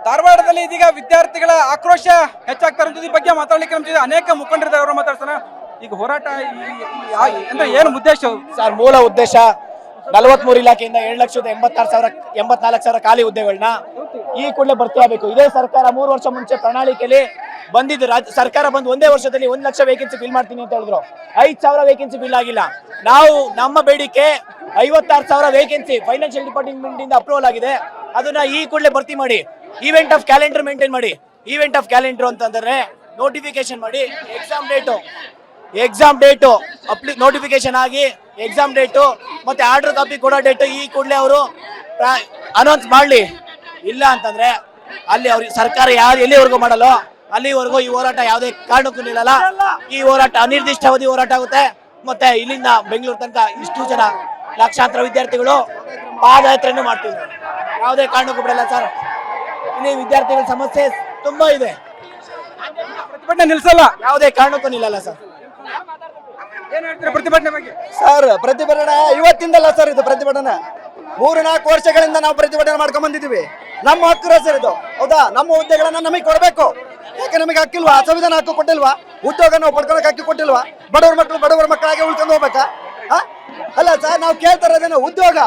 ಧಾರವಾಡದಲ್ಲಿ ಇದೀಗ ವಿದ್ಯಾರ್ಥಿಗಳ ಆಕ್ರೋಶ ಹೆಚ್ಚಾಗ್ತಾ ಇರೋದು ಈ ಬಗ್ಗೆ ಮಾತಾಡ್ಲಿಕ್ಕೆ ನಮ್ಮ ಜೊತೆ ಅನೇಕ ಮುಖಂಡರಿದ್ದಾರೆ, ಮಾತಾಡ್ತಾನೆ. ಈಗ ಹೋರಾಟ ಅಂದ್ರೆ ಏನು ಉದ್ದೇಶ ಸರ್? ಮೂಲ ಉದ್ದೇಶ 43 ಇಲಾಖೆಯಿಂದ 7,84,000 ಖಾಲಿ ಹುದ್ದೆಗಳನ್ನ ಈ ಕೂಡಲೇ ಭರ್ತಿ ಆಗಬೇಕು. ಇದೇ ಸರ್ಕಾರ 3 ವರ್ಷ ಮುಂಚೆ ಪ್ರಣಾಳಿಕೆಯಲ್ಲಿ ಬಂದಿದ್ದು. ಸರ್ಕಾರ ಬಂದು ಒಂದೇ ವರ್ಷದಲ್ಲಿ 1 ಲಕ್ಷ ವೇಕೆನ್ಸಿ ಫಿಲ್ ಮಾಡ್ತೀನಿ ಅಂತ ಹೇಳಿದ್ರು. 5,000 ವೇಕೆನ್ಸಿ ಫಿಲ್ ಆಗಿಲ್ಲ. ನಾವು ನಮ್ಮ ಬೇಡಿಕೆ 56,000 ವೇಕೆನ್ಸಿ ಫೈನಾನ್ಷಿಯಲ್ ಡಿಪಾರ್ಟ್ಮೆಂಟ್ ಇಂದ ಅಪ್ರೂವಲ್ ಆಗಿದೆ. ಅದನ್ನ ಈ ಕೂಡಲೇ ಭರ್ತಿ ಮಾಡಿ. ಈವೆಂಟ್ ಆಫ್ ಕ್ಯಾಲೆಂಡರ್ ಮೇಂಟೈನ್ ಮಾಡಿ. ಈವೆಂಟ್ ಆಫ್ ಕ್ಯಾಲೆಂಡರ್ ಅಂತಂದ್ರೆ ನೋಟಿಫಿಕೇಶನ್ ಮಾಡಿ, ಎಕ್ಸಾಮ್ ಡೇಟು ನೋಟಿಫಿಕೇಶನ್ ಆಗಿ ಎಕ್ಸಾಮ್ ಡೇಟು ಮತ್ತೆ ಆರ್ಡರ್ ಕಾಪಿ ಕೊಡೋ ಡೇಟು ಈ ಕೂಡಲೇ ಅವರು ಅನೌನ್ಸ್ ಮಾಡಲಿ. ಇಲ್ಲ ಅಂತಂದ್ರೆ ಅಲ್ಲಿ ಅವ್ರಿಗೆ ಸರ್ಕಾರ ಎಲ್ಲಿವರೆಗೂ ಮಾಡಲ್ಲೋ ಅಲ್ಲಿವರೆಗೂ ಈ ಹೋರಾಟ ಯಾವುದೇ ಕಾರಣಕ್ಕೂ ನಿಲ್ಲಲ್ಲ. ಈ ಹೋರಾಟ ಅನಿರ್ದಿಷ್ಟಾವಧಿ ಹೋರಾಟ ಆಗುತ್ತೆ. ಮತ್ತೆ ಇಲ್ಲಿಂದ ಬೆಂಗಳೂರು ತನಕ ಇಷ್ಟು ಜನ ಲಕ್ಷಾಂತರ ವಿದ್ಯಾರ್ಥಿಗಳು ಪಾದಯಾತ್ರೆಯನ್ನು ಮಾಡ್ತಿದ್ರು. ಯಾವುದೇ ಕಾರಣಕ್ಕೂ ಬಿಡಲ್ಲ ಸರ್. ಇಲ್ಲಿ ವಿದ್ಯಾರ್ಥಿಗಳ ಸಮಸ್ಯೆ ತುಂಬಾ ಇದೆ. ಪ್ರತಿಭಟನೆ ನಿಲ್ಸಲ್ಲ, ಯಾವುದೇ ಕಾರಣಕ್ಕೂ ನಿಲ್ಲಲ್ಲ ಸರ್. ಏನ್ ಹೇಳ್ತೀರಾ ಪ್ರತಿಭಟನೆ ಬಗ್ಗೆ? ಸರ್, ಪ್ರತಿಭಟನೆ ಇವತ್ತಿಂದಲ್ಲ ಸರ್. ಇದು ಪ್ರತಿಭಟನೆ 3-4 ವರ್ಷಗಳಿಂದ ನಾವು ಪ್ರತಿಭಟನೆ ಮಾಡ್ಕೊಂಡ್ ಬಂದಿದ್ದೀವಿ. ನಮ್ಮ ಹಕ್ಕು ಸರ್ ಇದು, ಹೌದಾ? ನಮ್ಮ ಹುದ್ದೆಗಳನ್ನ ನಮಗೆ ಕೊಡಬೇಕು. ಯಾಕೆ ನಮಗೆ ಹಕ್ಕಿಲ್ವಾ? ಸಂವಿಧಾನ ಹಕ್ಕು ಕೊಟ್ಟಿಲ್ವಾ? ಉದ್ಯೋಗ ನಾವು ಪಡ್ಕೊಳಕ್ ಹಕ್ಕಿ ಕೊಟ್ಟಿಲ್ವಾ? ಬಡವರ ಮಕ್ಕಳಾಗಿ ಉಳ್ಕೊಂಡು ಹೋಗ್ಬೇಕಾ? ಅಲ್ಲ ಸರ್, ನಾವು ಕೇಳ್ತಾ ಇರೋದೇನು ಉದ್ಯೋಗ.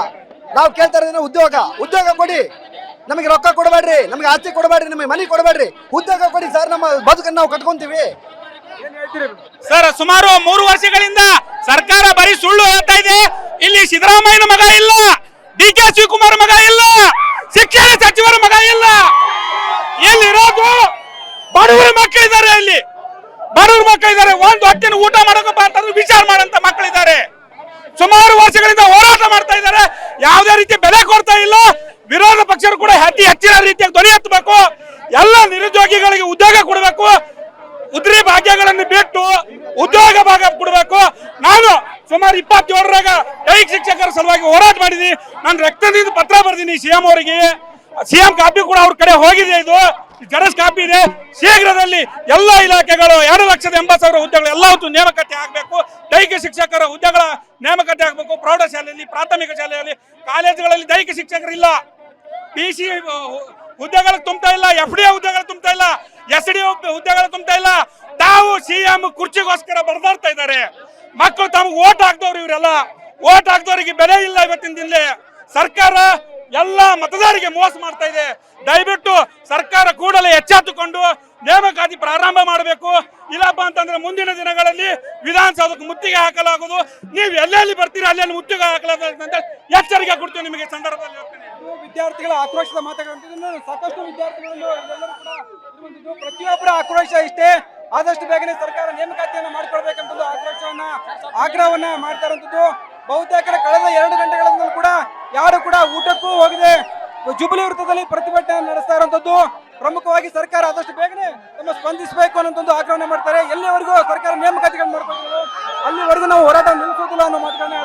ಉದ್ಯೋಗ ಕೊಡಿ. ನಮಗೆ ರೊಕ್ಕ ಕೊಡಬೇಡ್ರಿ, ನಮಗೆ ಆಸ್ತಿ ಕೊಡಬೇಡ್ರಿ, ನಮಗೆ ಮನೆ ಕೊಡಬೇಡ್ರಿ, ಉದ್ಯೋಗ ಕೊಡಿ ಸರ್. ನಮ್ಮ ಬದುಕನ್ನು ನಾವು ಕಟ್ಕೊಂತೀವಿ ಸರ್. ಸುಮಾರು 3 ವರ್ಷಗಳಿಂದ ಸರ್ಕಾರ ಬರೀ ಸುಳ್ಳು ಹೇಳ್ತಾ ಇದೆ. ಇಲ್ಲಿ ಸಿದ್ದರಾಮಯ್ಯನ ಮಗ ಇಲ್ಲ, DK ಶಿವಕುಮಾರ್ ಮಗ ಇಲ್ಲ, ಶಿಕ್ಷಣ ಸಚಿವರ ಮಗ ಇಲ್ಲ. ಎಲ್ಲಿರೋದು ಬಡವರ ಮಕ್ಕಳಿದ್ದಾರೆ. ಇಲ್ಲಿ ಬಡವರ ಮಕ್ಕಳಿದ್ದಾರೆ. ಒಂದು ಹೊತ್ತಿನ ಊಟ ಮಾಡೋಕೆ ಅಂತಂದ್ರೆ ವಿಚಾರ ಮಾಡಂತ ಮಕ್ಕಳಿದ್ದಾರೆ. ಸುಮಾರು ವರ್ಷಗಳಿಂದ ಹೋರಾಟ ಮಾಡ್ತಾ ಇದ್ದಾರೆ. ಯಾವುದೇ ರೀತಿ ಬೆಲೆ ಕೊಡ್ತಾ ಇಲ್ಲ. ವಿರೋಧ ಪಕ್ಷರು ಕೂಡ ಹೆಚ್ಚಿನ ರೀತಿಯಾಗಿ ಧ್ವನಿ ಎತ್ತಬೇಕು. ಎಲ್ಲ ನಿರುದ್ಯೋಗಿಗಳಿಗೆ ಉದ್ಯೋಗ ಕೊಡಬೇಕು. ಉದ್ರಿ ಭಾಗ್ಯಗಳನ್ನು ಬಿಟ್ಟು ಉದ್ಯೋಗ ಭಾಗ ಕೊಡಬೇಕು. ನಾನು ಸುಮಾರು 27ರಾಗ ದೈಹಿಕ ಶಿಕ್ಷಕರ ಸಲುವಾಗಿ ಹೋರಾಟ ಮಾಡಿದೀನಿ. ನಾನು ರಕ್ತದಿಂದ ಪತ್ರ ಬರ್ದೀನಿ CM ಅವರಿಗೆ. CM ಕಾಪಿ ಕೂಡ ಅವ್ರ ಕಡೆ ಹೋಗಿದೆ. ಇದು ಜೆರಾಕ್ಸ್ ಕಾಪಿ ಇದೆ. ಶೀಘ್ರದಲ್ಲಿ ಎಲ್ಲ ಇಲಾಖೆಗಳು 2,80,000 ಹುದ್ದೆಗಳು ಎಲ್ಲವೂ ನೇಮಕಾತಿ ಆಗಬೇಕು. ದೈಹಿಕ ಶಿಕ್ಷಕರ ಹುದ್ದೆಗಳ ನೇಮಕಾತಿ ಆಗಬೇಕು. ಪ್ರೌಢಶಾಲೆಯಲ್ಲಿ, ಪ್ರಾಥಮಿಕ ಶಾಲೆಯಲ್ಲಿ, ಕಾಲೇಜುಗಳಲ್ಲಿ ದೈಹಿಕ ಶಿಕ್ಷಕರಿಲ್ಲ. PC ಹುದ್ದೆಗಳು ತುಂಬ್ತಾ ಇಲ್ಲ. FDA ಹುದ್ದೆಗಳು ತುಂಬ್ತಾ ಇಲ್ಲ. SDO ಹುದ್ದೆಗಳು ತುಂಬ್ತಾ ಇಲ್ಲ. ತಾವು CM ಕುರ್ಚಿಗೋಸ್ಕರ ಬಡದಾಡ್ತಾ ಇದ್ದಾರೆ. ಮಕ್ಕಳು ತಮಗೆ ಓಟ್ ಹಾಕ್ದವ್ರು. ಇವರೆಲ್ಲ ಓಟ್ ಹಾಕ್ದವ್ರಿಗೆ ಬೆಲೆ ಇಲ್ಲ. ಇವತ್ತಿನ ದಿನ ಸರ್ಕಾರ ಎಲ್ಲ ಮತದಾರರಿಗೆ ಮೋಸ ಮಾಡ್ತಾ ಇದೆ. ದಯವಿಟ್ಟು ಸರ್ಕಾರ ಕೂಡಲೇ ಎಚ್ಚೆತ್ತುಕೊಂಡು ನೇಮಕಾತಿ ಪ್ರಾರಂಭ ಮಾಡಬೇಕು. ಇಲ್ಲಪ್ಪ ಅಂತಂದ್ರೆ ಮುಂದಿನ ದಿನಗಳಲ್ಲಿ ವಿಧಾನಸೌಧಕ್ಕೆ ಮುತ್ತಿಗೆ ಹಾಕಲಾಗುವುದು. ನೀವು ಎಲ್ಲೆಲ್ಲಿ ಬರ್ತೀರಾ ಅಲ್ಲೆಲ್ಲಿ ಮುತ್ತಿಗೆ ಹಾಕಲಾಗುವುದು ಅಂತ ಎಚ್ಚರಿಕೆ ಕೊಡ್ತೀವಿ ನಿಮಗೆ ಸಂದರ್ಭದಲ್ಲಿ. ವಿದ್ಯಾರ್ಥಿಗಳ ಆಕ್ರೋಶದ ಮಾತುಗಳನ್ನು ಸಾಕಷ್ಟು ವಿದ್ಯಾರ್ಥಿಗಳು ಎಲ್ಲರೂ ಕೂಡ ಇರುವಂತದ್ದು. ಪ್ರತಿಯೊಬ್ಬರ ಆಕ್ರೋಶ ಇಷ್ಟೇ, ಆದಷ್ಟು ಬೇಗನೆ ಸರ್ಕಾರ ನೇಮಕಾತಿಯನ್ನು ಮಾಡಿಕೊಳ್ಬೇಕಂತ ಆಗ್ರಹವನ್ನ ಮಾಡ್ತಾ ಇರುವಂತದ್ದು. ಬಹುತೇಕ ಕಳೆದ 2 ಗಂಟೆಗಳಿಂದ ಕೂಡ ಯಾರು ಕೂಡ ಊಟಕ್ಕೂ ಹೋಗದೆ ಜುಬಿಲಿ ವೃತ್ತದಲ್ಲಿ ಪ್ರತಿಭಟನೆ ನಡೆಸ್ತಾ ಇರುವಂತದ್ದು. ಪ್ರಮುಖವಾಗಿ ಸರ್ಕಾರ ಆದಷ್ಟು ಬೇಗನೆ ಸ್ಪಂದಿಸಬೇಕು ಅನ್ನೋದೊಂದು ಆಗ್ರಹವನ್ನ ಮಾಡ್ತಾರೆ. ಎಲ್ಲಿವರೆಗೂ ಸರ್ಕಾರ ನೇಮಕಾತಿಗಳನ್ನು ಮಾಡ್ಕೊಂಡು ಅಲ್ಲಿವರೆಗೂ ನಾವು ಹೋರಾಟ ನಿಲ್ಲಿಸೋದಿಲ್ಲ ಅನ್ನೋ ಮಾತುಗಳನ್ನ